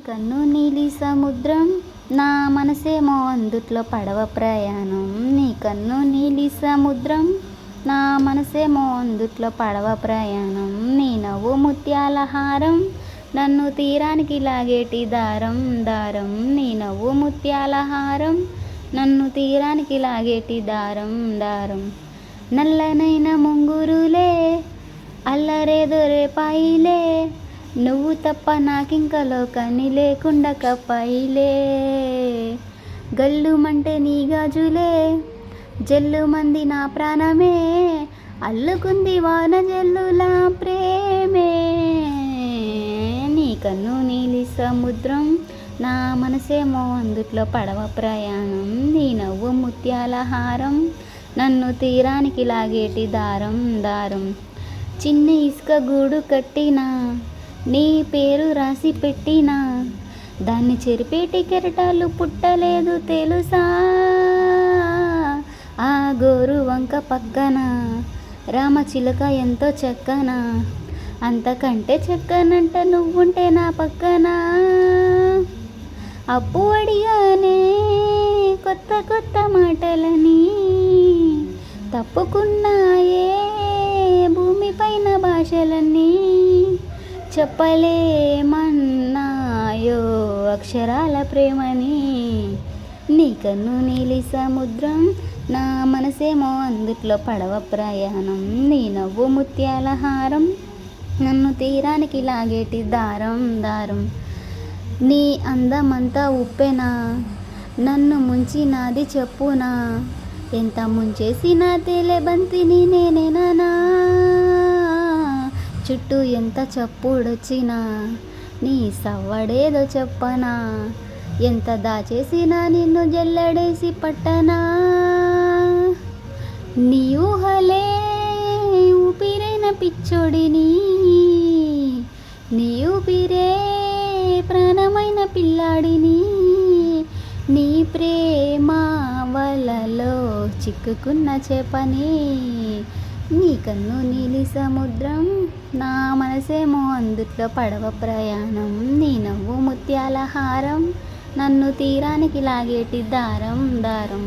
కన్ను నీలి సముద్రం, నా మనసేమో అందుట్లో పడవ ప్రయాణం. నీ కన్ను నీలి సముద్రం, నా మనసేమో అందుట్లో పడవ ప్రయాణం. నీ నవ్వు ముత్యాల హారం, నన్ను తీరానికి లాగేటి దారం దారం. నీ నవ్వు ముత్యాల హారం, నన్ను తీరానికి లాగేటి దారం దారం. నల్లనైన ముంగురులే అల్లరేదో రేపాయిలే, నువ్వు తప్ప నాకింక లోకాన్ని లేకుండా కప్పాయిలే. గల్లుమంటే నీ గాజులే, జల్లుమంది నా ప్రాణమే, అల్లుకుంది వాన జల్లులా ప్రేమే. నీ కన్ను నీలి సముద్రం, నా మనసేమో అందుట్లో పడవ ప్రయాణం. నీ నవ్వు ముత్యాల హారం, నన్ను తీరానికి లాగేటి దారం దారం. చిన్న ఇసుక గూడు కట్టినా, నీ పేరు రాసి పెట్టినా, దాన్ని చెరిపేటి కెరటాలు పుట్టలేదు తెలుసా. ఆ గోరు వంక పక్కన రామచిలక ఎంతో చక్కన, అంతకంటే చక్కనంట నువ్వుంటే నా పక్కన. అప్పు అడిగానే కొత్త కొత్త మాటలని, తప్పుకున్నాయే భూమిపైన భాషలన్నీ, చెప్పలేమన్నాయో అక్షరాల ప్రేమని. నీ కన్ను నీలి సముద్రం, నా మనసేమో అందుట్లో పడవ ప్రయాణం. నీ నవ్వు ముత్యాల హారం, నన్ను తీరానికి లాగేటి దారం దారం. నీ అందమంతా ఉప్పెనా, నన్ను ముంచినాది చెప్పునా, ఎంత ముంచేసినా తేలెబంతిని నేనేనా. చుట్టూ ఎంత చప్పుడొచ్చినా, నీ సవ్వడేదో చెప్పనా, ఎంత దాచేసినా నిన్ను జల్లడేసి పట్టనా. నీ ఊహలే ఊపిరైన పిచ్చోడిని, నీ ఊపిరే ప్రాణమైన పిల్లాడిని. నీ ప్రేమ వలలో చిక్కుకున్న చేపని. నీ కన్ను నీలి సముద్రం, నా మనసేమో అందుట్లో పడవ ప్రయాణం. నీ నవ్వు ముత్యాల హారం, నన్ను తీరానికి లాగేటి దారం దారం.